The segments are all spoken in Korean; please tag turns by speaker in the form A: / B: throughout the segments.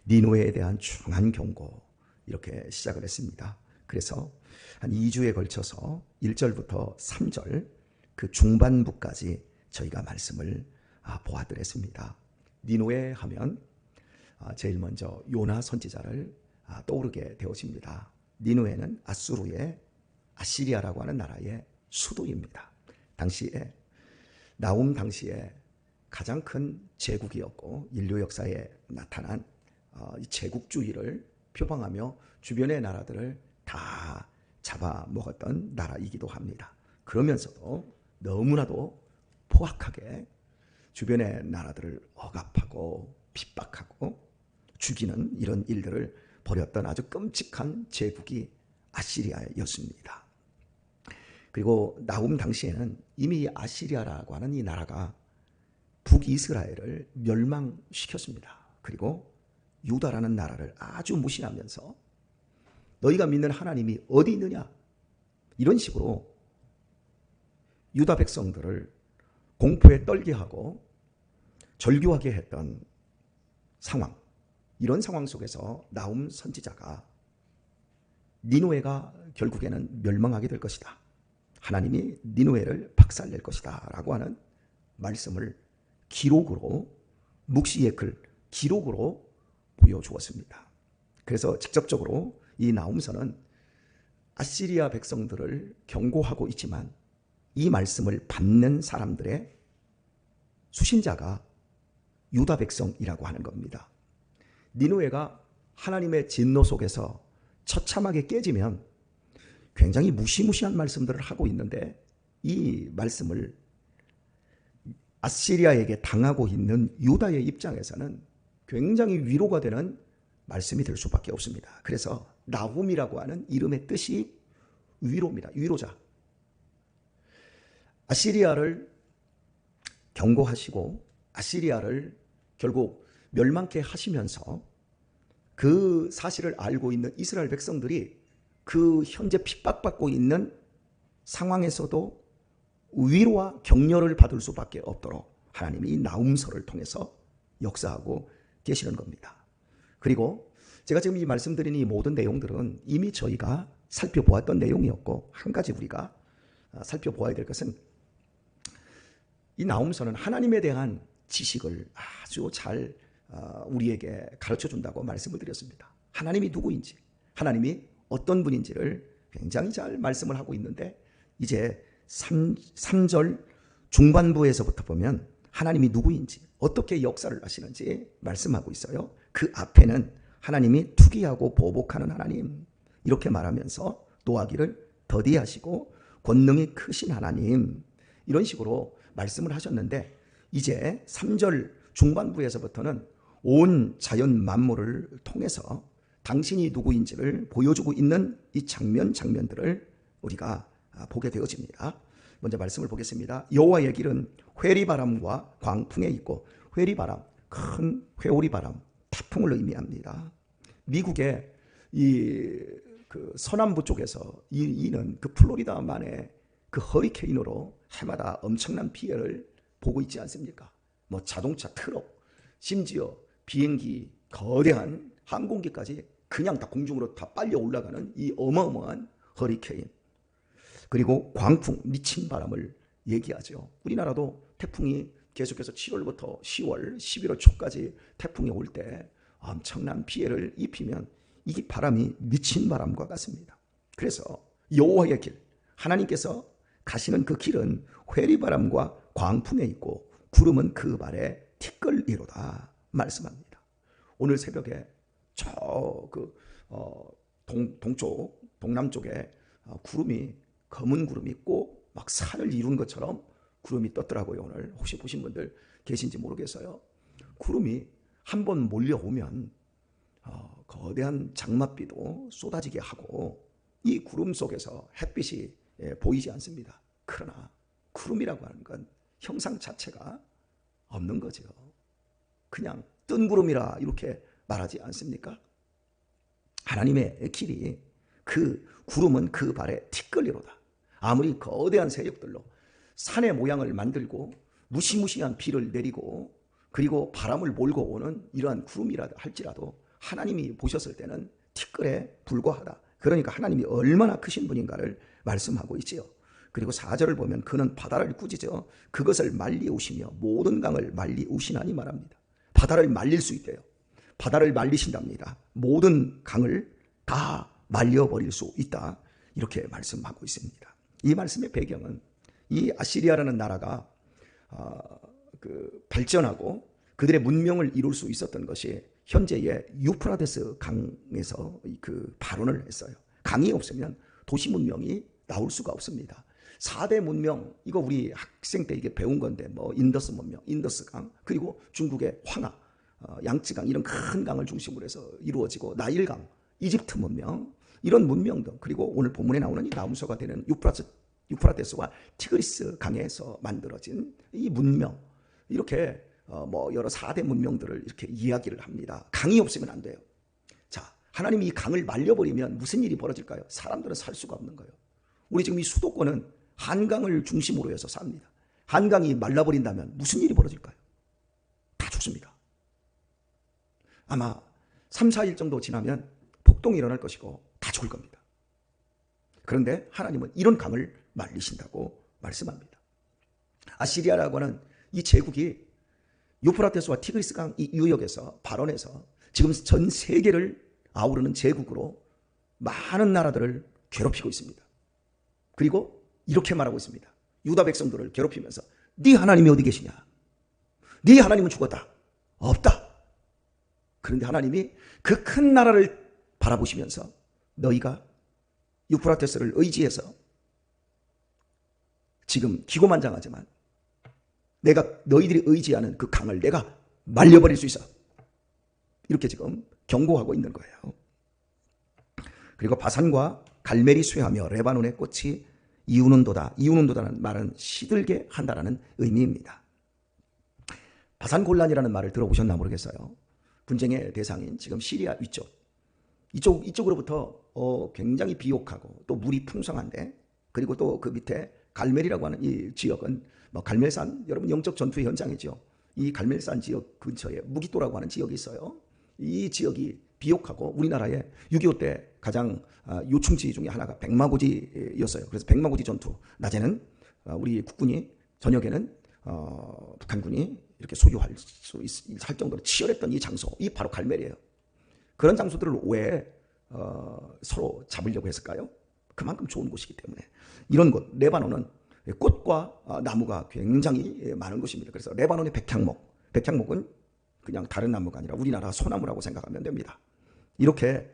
A: 니느웨에 대한 중한 경고 이렇게 시작을 했습니다. 그래서 한 2주에 걸쳐서 1절부터 3절 그 중반부까지 저희가 말씀을 보아드렸습니다. 니느웨 하면 제일 먼저 요나 선지자를 떠오르게 되어집니다. 니느웨는 아수르의 아시리아라고 하는 나라의 수도입니다. 당시에 나훔 당시에 가장 큰 제국이었고 인류 역사에 나타난 이 제국주의를 표방하며 주변의 나라들을 다 잡아먹었던 나라이기도 합니다. 그러면서도 너무나도 포악하게 주변의 나라들을 억압하고 핍박하고 죽이는 이런 일들을 벌였던 아주 끔찍한 제국이 아시리아였습니다. 그리고 나훔 당시에는 이미 아시리아라고 하는 이 나라가 북이스라엘을 멸망시켰습니다. 그리고 유다라는 나라를 아주 무시하면서 너희가 믿는 하나님이 어디 있느냐 이런 식으로 유다 백성들을 공포에 떨게 하고 절규하게 했던 상황, 이런 상황 속에서 나훔 선지자가 니느웨가 결국에는 멸망하게 될 것이다, 하나님이 니느웨를 박살낼 것이다 라고 하는 말씀을 기록으로, 묵시의 글 기록으로 보여주었습니다. 그래서 직접적으로 이 나훔서는 아시리아 백성들을 경고하고 있지만 이 말씀을 받는 사람들의 수신자가 유다 백성이라고 하는 겁니다. 니느웨가 하나님의 진노 속에서 처참하게 깨지면 굉장히 무시무시한 말씀들을 하고 있는데 이 말씀을 아시리아에게 당하고 있는 유다의 입장에서는 굉장히 위로가 되는 말씀이 될 수밖에 없습니다. 그래서 나훔이라고 하는 이름의 뜻이 위로입니다. 위로자. 아시리아를 경고하시고 아시리아를 결국 멸망케 하시면서 그 사실을 알고 있는 이스라엘 백성들이 그 현재 핍박받고 있는 상황에서도 위로와 격려를 받을 수밖에 없도록 하나님이 이 나훔서를 통해서 역사하고 계시는 겁니다. 그리고 제가 지금 이 말씀드린 이 모든 내용들은 이미 저희가 살펴보았던 내용이었고, 한 가지 우리가 살펴보아야 될 것은 이 나훔서는 하나님에 대한 지식을 아주 잘 우리에게 가르쳐 준다고 말씀을 드렸습니다. 하나님이 누구인지, 하나님이 어떤 분인지를 굉장히 잘 말씀을 하고 있는데, 이제 3절 중반부에서부터 보면 하나님이 누구인지, 어떻게 역사를 하시는지 말씀하고 있어요. 그 앞에는 하나님이 투기하고 보복하는 하나님 이렇게 말하면서 노하기를 더디하시고 권능이 크신 하나님, 이런 식으로 말씀을 하셨는데, 이제 3절 중반부에서부터는 온 자연 만물을 통해서 당신이 누구인지를 보여주고 있는 이 장면들을 우리가 보게 되어집니다. 먼저 말씀을 보겠습니다. 여호와의 길은 회리바람과 광풍에 있고, 회리바람, 큰 회오리바람, 태풍을 의미합니다. 미국의 그 서남부 쪽에서 이는 그 플로리다만의 그 허리케인으로 해마다 엄청난 피해를 보고 있지 않습니까? 뭐 자동차, 트럭, 심지어 비행기, 거대한 항공기까지 그냥 다 공중으로 다 빨려 올라가는 이 어마어마한 허리케인, 그리고 광풍, 미친 바람을 얘기하죠. 우리나라도 태풍이 계속해서 7월부터 10월, 11월 초까지 태풍이 올 때 엄청난 피해를 입히면 이 바람이 미친 바람과 같습니다. 그래서 여호와의 길, 하나님께서 가시는 그 길은 회리바람과 광풍에 있고 구름은 그 발에 티끌이로다 말씀합니다. 오늘 새벽에 동쪽, 동남쪽에 구름이, 검은 구름이 꼭 막 산을 이룬 것처럼 구름이 떴더라고요. 오늘 혹시 보신 분들 계신지 모르겠어요. 구름이 한번 몰려오면 거대한 장맛비도 쏟아지게 하고 이 구름 속에서 햇빛이 보이지 않습니다. 그러나 구름이라고 하는 건 형상 자체가 없는 거죠. 그냥 뜬 구름이라 이렇게 말하지 않습니까? 하나님의 길이, 그 구름은 그 발에 티끌이로다. 아무리 거대한 세력들로 산의 모양을 만들고 무시무시한 비를 내리고 그리고 바람을 몰고 오는 이러한 구름이라 할지라도 하나님이 보셨을 때는 티끌에 불과하다. 그러니까 하나님이 얼마나 크신 분인가를 말씀하고 있지요. 그리고 4절을 보면 그는 바다를 꾸짖어 그것을 말리우시며 모든 강을 말리우시나니 말합니다. 바다를 말릴 수 있대요. 바다를 말리신답니다. 모든 강을 다 말려버릴 수 있다. 이렇게 말씀하고 있습니다. 이 말씀의 배경은 이 아시리아라는 나라가 발전하고 그들의 문명을 이룰 수 있었던 것이 현재의 유프라데스 강에서 발원을 했어요. 강이 없으면 도시 문명이 나올 수가 없습니다. 4대 문명, 이거 우리 학생 때 이게 배운 건데, 인더스 문명, 인더스 강, 그리고 중국의 황하, 양쯔강, 이런 큰 강을 중심으로 해서 이루어지고, 나일강, 이집트 문명, 이런 문명들, 그리고 오늘 본문에 나오는 이 나움서가 되는 유프라데스와 티그리스 강에서 만들어진 이 문명, 이렇게 여러 4대 문명들을 이렇게 이야기를 합니다. 강이 없으면 안 돼요. 자, 하나님이 이 강을 말려버리면 무슨 일이 벌어질까요? 사람들은 살 수가 없는 거예요. 우리 지금 이 수도권은 한강을 중심으로 해서 삽니다. 한강이 말라버린다면 무슨 일이 벌어질까요? 다 죽습니다. 아마 3, 4일 정도 지나면 폭동이 일어날 것이고 다 죽을 겁니다. 그런데 하나님은 이런 강을 말리신다고 말씀합니다. 아시리아라고 하는 이 제국이 유프라테스와 티그리스 강 이 유역에서 발원해서 지금 전 세계를 아우르는 제국으로 많은 나라들을 괴롭히고 있습니다. 그리고 이렇게 말하고 있습니다. 유다 백성들을 괴롭히면서 네 하나님이 어디 계시냐? 네 하나님은 죽었다. 없다. 그런데 하나님이 그 큰 나라를 바라보시면서 너희가 유프라테스를 의지해서 지금 기고만장하지만 내가 너희들이 의지하는 그 강을 내가 말려버릴 수 있어. 이렇게 지금 경고하고 있는 거예요. 그리고 바산과 갈멜이 쇠하며 레바논의 꽃이 이우는도다. 이우는도다는 말은 시들게 한다라는 의미입니다. 바산골란이라는 말을 들어보셨나 모르겠어요. 분쟁의 대상인 지금 시리아 위쪽. 이쪽으로부터 굉장히 비옥하고 또 물이 풍성한데, 그리고 또 그 밑에 갈멜이라고 하는 이 지역은 갈멜산, 여러분 영적 전투의 현장이죠. 이 갈멜산 지역 근처에 무기토라고 하는 지역이 있어요. 이 지역이 비옥하고 우리나라의 6.25 때 가장 요충지 중에 하나가 백마고지였어요. 그래서 백마고지 전투, 낮에는 우리 국군이, 저녁에는 북한군이 이렇게 소유할 수 할 정도로 치열했던 이 장소, 이 바로 갈멜이에요. 그런 장소들을 왜 서로 잡으려고 했을까요? 그만큼 좋은 곳이기 때문에. 이런 곳, 레바논은 꽃과 나무가 굉장히 많은 곳입니다. 그래서 레바논의 백향목은 그냥 다른 나무가 아니라 우리나라 소나무라고 생각하면 됩니다. 이렇게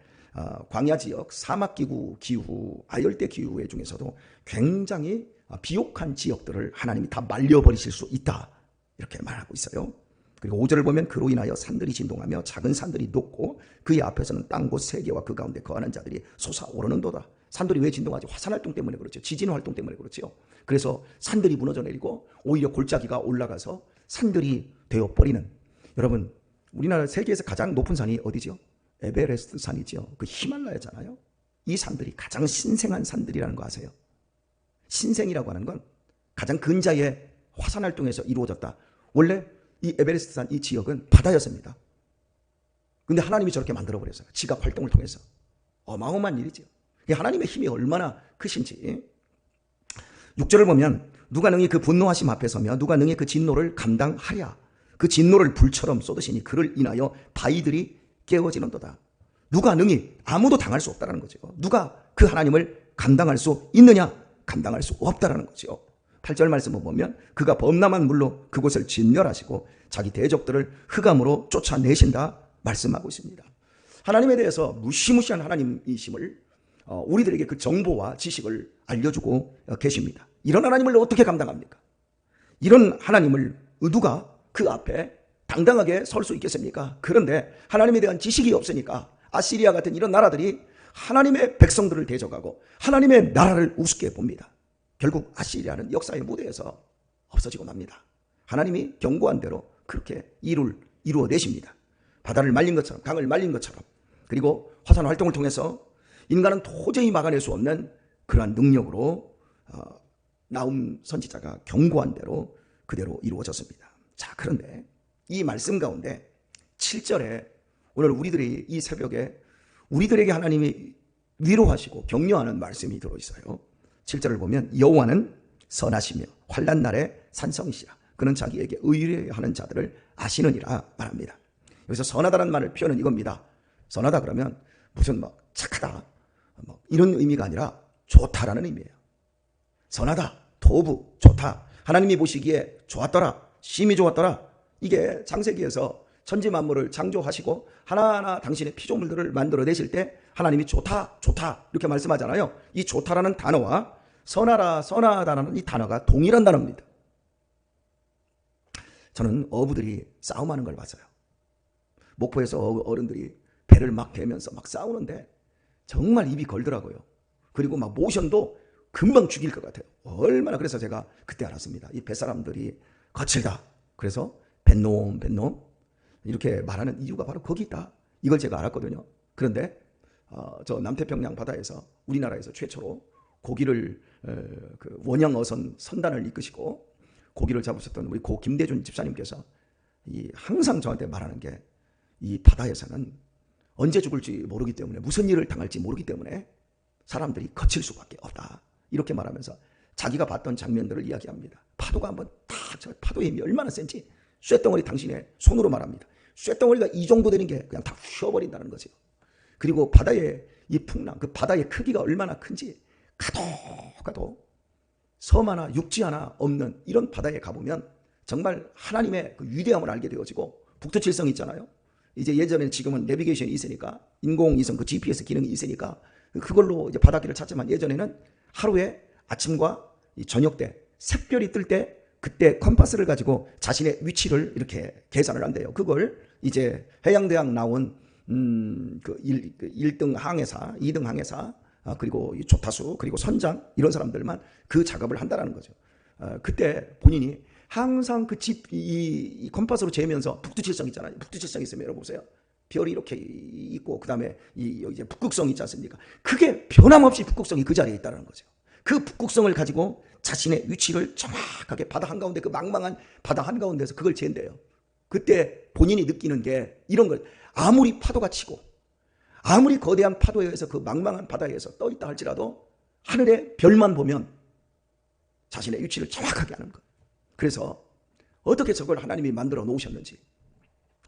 A: 광야 지역, 사막기후 기후, 아열대 기후의 중에서도 굉장히 비옥한 지역들을 하나님이 다 말려버리실 수 있다, 이렇게 말하고 있어요. 그리고 5절을 보면 그로 인하여 산들이 진동하며 작은 산들이 녹고 그의 앞에서는 땅곳 세 개와 그 가운데 거하는 자들이 솟아오르는도다. 산들이 왜 진동하지? 화산활동 때문에 그렇죠. 지진활동 때문에 그렇죠. 그래서 산들이 무너져 내리고 오히려 골짜기가 올라가서 산들이 되어버리는. 여러분, 우리나라 세계에서 가장 높은 산이 어디죠? 에베레스트 산이죠. 그 히말라야잖아요. 이 산들이 가장 신생한 산들이라는 거 아세요? 신생이라고 하는 건 가장 근자의 화산활동에서 이루어졌다. 원래 이 에베레스트 산 이 지역은 바다였습니다. 근데 하나님이 저렇게 만들어버렸어요. 지각 활동을 통해서. 어마어마한 일이죠. 하나님의 힘이 얼마나 크신지. 6절을 보면 누가 능히 그 분노하심 앞에 서며 누가 능히 그 진노를 감당하랴. 그 진노를 불처럼 쏟으시니 그를 인하여 바위들이 깨어지는도다. 누가 능히, 아무도 당할 수 없다는 거죠. 누가 그 하나님을 감당할 수 있느냐? 감당할 수 없다는 거죠. 8절 말씀을 보면 그가 범람한 물로 그곳을 진멸하시고 자기 대적들을 흑암으로 쫓아내신다 말씀하고 있습니다. 하나님에 대해서 무시무시한 하나님이심을 우리들에게 그 정보와 지식을 알려주고 계십니다. 이런 하나님을 어떻게 감당합니까? 이런 하나님을 누가 그 앞에 당당하게 설 수 있겠습니까? 그런데 하나님에 대한 지식이 없으니까 아시리아 같은 이런 나라들이 하나님의 백성들을 대적하고 하나님의 나라를 우습게 봅니다. 결국 아시리아는 역사의 무대에서 없어지고 맙니다. 하나님이 경고한 대로 그렇게 이루어내십니다. 바다를 말린 것처럼, 강을 말린 것처럼, 그리고 화산 활동을 통해서 인간은 도저히 막아낼 수 없는 그러한 능력으로 나움 선지자가 경고한 대로 그대로 이루어졌습니다. 자, 그런데 이 말씀 가운데 7절에 오늘 우리들이 이 새벽에 우리들에게 하나님이 위로하시고 격려하는 말씀이 들어있어요. 7절을 보면 여호와는 선하시며 환난 날에 산성이시라. 그는 자기에게 의뢰하는 자들을 아시느니라 말합니다. 여기서 선하다는 말을 표현은 이겁니다. 선하다 그러면 무슨 착하다 이런 의미가 아니라 좋다라는 의미예요. 선하다, 도부, 좋다. 하나님이 보시기에 좋았더라, 심히 좋았더라. 이게 창세기에서 천지 만물을 창조하시고 하나하나 당신의 피조물들을 만들어내실 때 하나님이 좋다, 좋다 이렇게 말씀하잖아요. 이 좋다라는 단어와 선하라, 선하다라는 이 단어가 동일한 단어입니다. 저는 어부들이 싸움하는 걸 봤어요. 목포에서 어른들이 배를 막 대면서 막 싸우는데 정말 입이 걸더라고요. 그리고 막 모션도 금방 죽일 것 같아요. 얼마나. 그래서 제가 그때 알았습니다. 이 뱃사람들이 거칠다. 그래서 뱃놈 이렇게 말하는 이유가 바로 거기 있다. 이걸 제가 알았거든요. 그런데 저 남태평양 바다에서 우리나라에서 최초로 고기를 그 원양어선 선단을 이끄시고 고기를 잡으셨던 우리 고 김대준 집사님께서 항상 저한테 말하는 게 이 바다에서는 언제 죽을지 모르기 때문에 무슨 일을 당할지 모르기 때문에 사람들이 거칠 수밖에 없다. 이렇게 말하면서 자기가 봤던 장면들을 이야기합니다. 파도가 한번 딱, 파도의 힘이 얼마나 센지 쇳덩어리 당신의 손으로 말합니다. 쇳덩어리가 이 정도 되는 게 그냥 다 휘어버린다는 거죠. 그리고 바다의 이 풍랑, 그 바다의 크기가 얼마나 큰지 가도 섬 하나, 육지 하나 없는 이런 바다에 가보면 정말 하나님의 그 위대함을 알게 되어지고 북두칠성이 있잖아요. 이제 예전에는 지금은 내비게이션이 있으니까 인공위성 그 GPS 기능이 있으니까 그걸로 이제 바닷길을 찾지만 예전에는 하루에 아침과 저녁 때 샛별이 뜰 때 그때 컴파스를 가지고 자신의 위치를 이렇게 계산을 한대요. 그걸 이제 해양대학 나온 그 1등 항해사, 2등 항해사, 그리고 조타수, 그리고 선장 이런 사람들만 그 작업을 한다라는 거죠. 그때 본인이 항상 그 이 컴파스로 재면서 북두칠성 있잖아요. 북두칠성 있으면 여러분 보세요. 별이 이렇게 있고 그다음에 이제 북극성 있지 않습니까? 그게 변함없이 북극성이 그 자리에 있다는 거죠. 그 북극성을 가지고 자신의 위치를 정확하게 바다 한가운데 그 망망한 바다 한가운데서 그걸 잰대요. 그때 본인이 느끼는 게 이런 걸 아무리 파도가 치고 아무리 거대한 파도에 의해서 그 망망한 바다에서 떠 있다 할지라도 하늘의 별만 보면 자신의 위치를 정확하게 아는 것. 그래서 어떻게 저걸 하나님이 만들어 놓으셨는지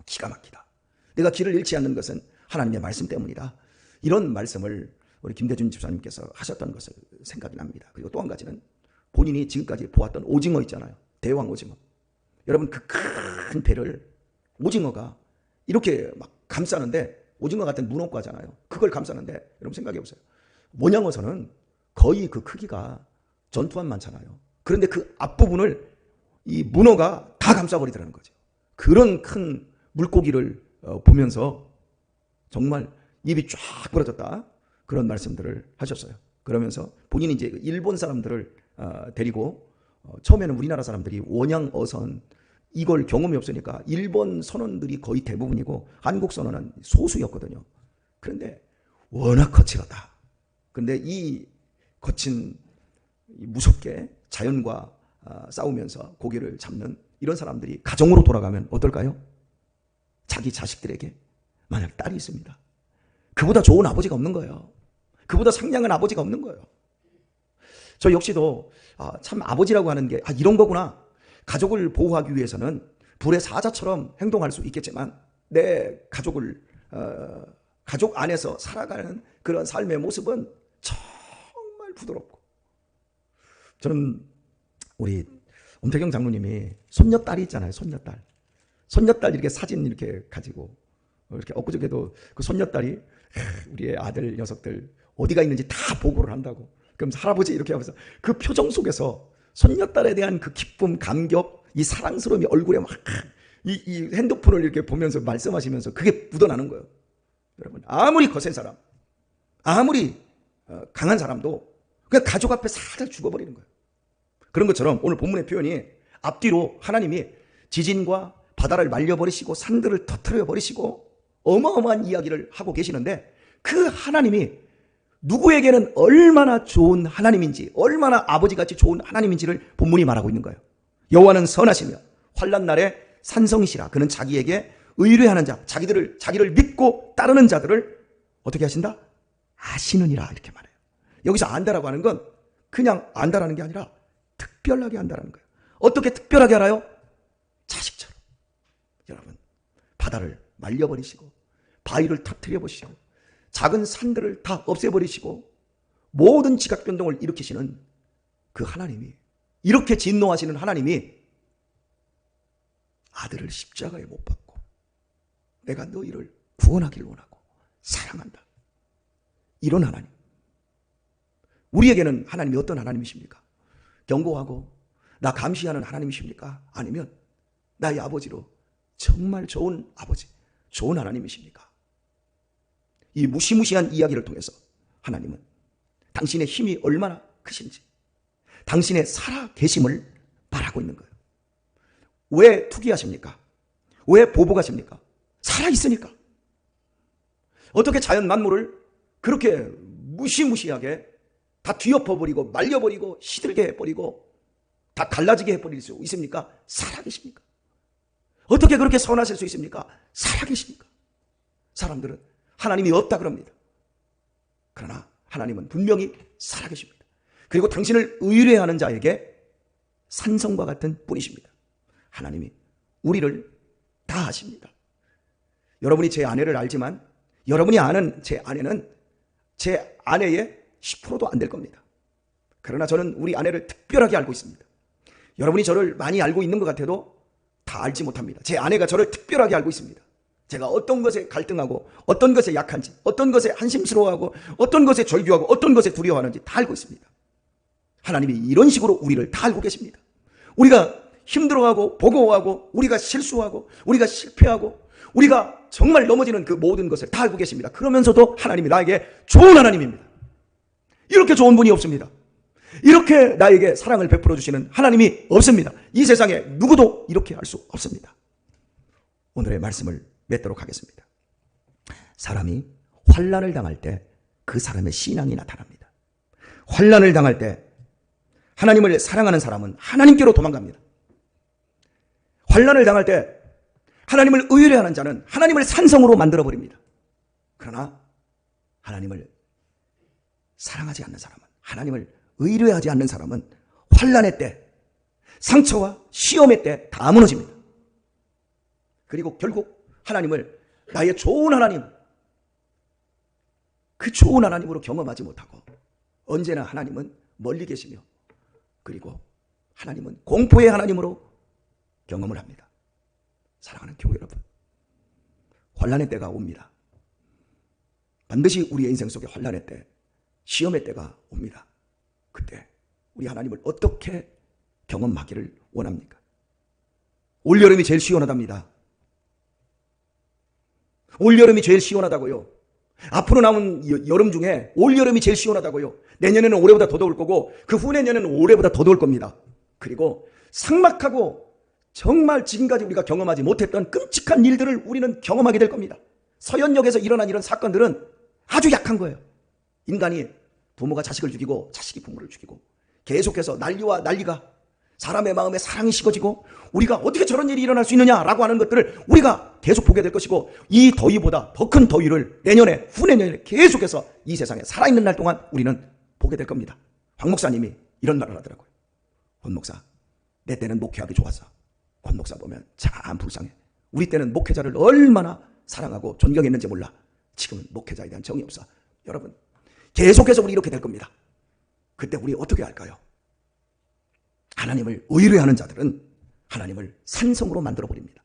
A: 기가 막히다. 내가 길을 잃지 않는 것은 하나님의 말씀 때문이다. 이런 말씀을 우리 김대준 집사님께서 하셨던 것을 생각이 납니다. 그리고 또 한 가지는 본인이 지금까지 보았던 오징어 있잖아요. 대왕 오징어. 여러분 그 큰 배를 오징어가 이렇게 막 감싸는데 오징어 같은 문어과잖아요. 그걸 감싸는데 여러분 생각해 보세요. 원양어선은 거의 그 크기가 전투함 많잖아요. 그런데 그 앞부분을 이 문어가 다 감싸버리더라는 거죠. 그런 큰 물고기를 보면서 정말 입이 쫙 벌어졌다. 그런 말씀들을 하셨어요. 그러면서 본인이 이제 일본 사람들을 데리고 처음에는 우리나라 사람들이 원양어선 이걸 경험이 없으니까 일본 선원들이 거의 대부분이고 한국 선원은 소수였거든요. 그런데 워낙 거칠었다. 그런데 이 거친 무섭게 자연과 싸우면서 고기를 잡는 이런 사람들이 가정으로 돌아가면 어떨까요? 자기 자식들에게 만약 딸이 있습니다. 그보다 좋은 아버지가 없는 거예요. 그보다 상냥한 아버지가 없는 거예요. 저 역시도 참 아버지라고 하는 게 이런 거구나. 가족을 보호하기 위해서는 불의 사자처럼 행동할 수 있겠지만 내 가족을 가족 안에서 살아가는 그런 삶의 모습은 정말 부드럽고 저는 우리 엄태경 장로님이 손녀딸이 있잖아요. 손녀딸 이렇게 사진 이렇게 가지고 이렇게 엊그저께도 그 손녀딸이 우리의 아들 녀석들 어디가 있는지 다 보고를 한다고. 그럼 할아버지 이렇게 하면서 그 표정 속에서 손녀딸에 대한 그 기쁨, 감격, 이 사랑스러움이 얼굴에 막 이 핸드폰을 이렇게 보면서 말씀하시면서 그게 묻어나는 거예요. 여러분 아무리 거센 사람, 아무리 강한 사람도 그냥 가족 앞에 살짝 죽어버리는 거예요. 그런 것처럼 오늘 본문의 표현이 앞뒤로 하나님이 지진과 바다를 말려버리시고 산들을 터뜨려버리시고 어마어마한 이야기를 하고 계시는데 그 하나님이 누구에게는 얼마나 좋은 하나님인지 얼마나 아버지같이 좋은 하나님인지를 본문이 말하고 있는 거예요. 여호와는 선하시며 환난 날에 산성이시라. 그는 자기에게 의뢰하는 자, 자기를 믿고 따르는 자들을 어떻게 하신다? 아시느니라 이렇게 말해요. 여기서 안다라고 하는 건 그냥 안다라는 게 아니라 특별하게 안다라는 거예요. 어떻게 특별하게 알아요? 자식처럼. 여러분, 바다를 말려버리시고 바위를 터뜨려 보시고 작은 산들을 다 없애버리시고 모든 지각 변동을 일으키시는 그 하나님이, 이렇게 진노하시는 하나님이 아들을 십자가에 못 박고 내가 너희를 구원하기를 원하고 사랑한다. 이런 하나님. 우리에게는 하나님이 어떤 하나님이십니까? 경고하고 나 감시하는 하나님이십니까? 아니면 나의 아버지로 정말 좋은 아버지, 좋은 하나님이십니까? 이 무시무시한 이야기를 통해서 하나님은 당신의 힘이 얼마나 크신지, 당신의 살아계심을 말하고 있는 거예요. 왜 투기하십니까? 왜 보복하십니까? 살아있으니까. 어떻게 자연 만물을 그렇게 무시무시하게 다 뒤엎어버리고 말려버리고 시들게 해버리고 다 갈라지게 해버릴 수 있습니까? 살아계십니까? 어떻게 그렇게 선하실 수 있습니까? 살아계십니까? 사람들은 하나님이 없다 그럽니다. 그러나 하나님은 분명히 살아계십니다. 그리고 당신을 의뢰하는 자에게 산성과 같은 분이십니다. 하나님이 우리를 다 아십니다. 여러분이 제 아내를 알지만 여러분이 아는 제 아내는 제 아내의 10%도 안 될 겁니다. 그러나 저는 우리 아내를 특별하게 알고 있습니다. 여러분이 저를 많이 알고 있는 것 같아도 다 알지 못합니다. 제 아내가 저를 특별하게 알고 있습니다. 제가 어떤 것에 갈등하고 어떤 것에 약한지, 어떤 것에 한심스러워하고 어떤 것에 절규하고 어떤 것에 두려워하는지 다 알고 있습니다. 하나님이 이런 식으로 우리를 다 알고 계십니다. 우리가 힘들어하고 버거워하고 우리가 실수하고 우리가 실패하고 우리가 정말 넘어지는 그 모든 것을 다 알고 계십니다. 그러면서도 하나님이 나에게 좋은 하나님입니다. 이렇게 좋은 분이 없습니다. 이렇게 나에게 사랑을 베풀어 주시는 하나님이 없습니다. 이 세상에 누구도 이렇게 할 수 없습니다. 오늘의 말씀을 맺도록 하겠습니다. 사람이 환난을 당할 때 그 사람의 신앙이 나타납니다. 환난을 당할 때 하나님을 사랑하는 사람은 하나님께로 도망갑니다. 환난을 당할 때 하나님을 의뢰하는 자는 하나님을 산성으로 만들어버립니다. 그러나 하나님을 사랑하지 않는 사람은, 하나님을 의뢰하지 않는 사람은 환난의 때, 상처와 시험의 때 다 무너집니다. 그리고 결국 하나님을 나의 좋은 하나님, 그 좋은 하나님으로 경험하지 못하고 언제나 하나님은 멀리 계시며 그리고 하나님은 공포의 하나님으로 경험을 합니다. 사랑하는 교회 여러분, 환난의 때가 옵니다. 반드시 우리의 인생 속에 환난의 때, 시험의 때가 옵니다. 그때 우리 하나님을 어떻게 경험하기를 원합니까? 올여름이 제일 시원하답니다. 올여름이 제일 시원하다고요. 앞으로 남은 여름 중에 올여름이 제일 시원하다고요. 내년에는 올해보다 더 더울 거고 그 후내년에는 올해보다 더 더울 겁니다. 그리고 삭막하고 정말 지금까지 우리가 경험하지 못했던 끔찍한 일들을 우리는 경험하게 될 겁니다. 서현역에서 일어난 이런 사건들은 아주 약한 거예요. 인간이 부모가 자식을 죽이고 자식이 부모를 죽이고 계속해서 난리와 난리가, 사람의 마음에 사랑이 식어지고 우리가 어떻게 저런 일이 일어날 수 있느냐라고 하는 것들을 우리가 계속 보게 될 것이고, 이 더위보다 더 큰 더위를 내년에 후내년에 계속해서 이 세상에 살아있는 날 동안 우리는 보게 될 겁니다. 황 목사님이 이런 말을 하더라고요. 권 목사, 내 때는 목회하기 좋았어. 권 목사 보면 참 불쌍해. 우리 때는 목회자를 얼마나 사랑하고 존경했는지 몰라. 지금은 목회자에 대한 정이 없어. 여러분, 계속해서 우리 이렇게 될 겁니다. 그때 우리 어떻게 할까요? 하나님을 의뢰하는 자들은 하나님을 산성으로 만들어버립니다.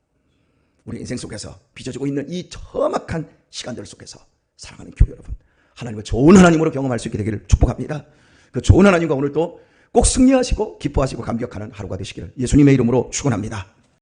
A: 우리 인생 속에서 빚어지고 있는 이 험악한 시간들 속에서 사랑하는 교회 여러분, 하나님을 좋은 하나님으로 경험할 수 있게 되기를 축복합니다. 그 좋은 하나님과 오늘 또 꼭 승리하시고 기뻐하시고 감격하는 하루가 되시기를 예수님의 이름으로 축원합니다.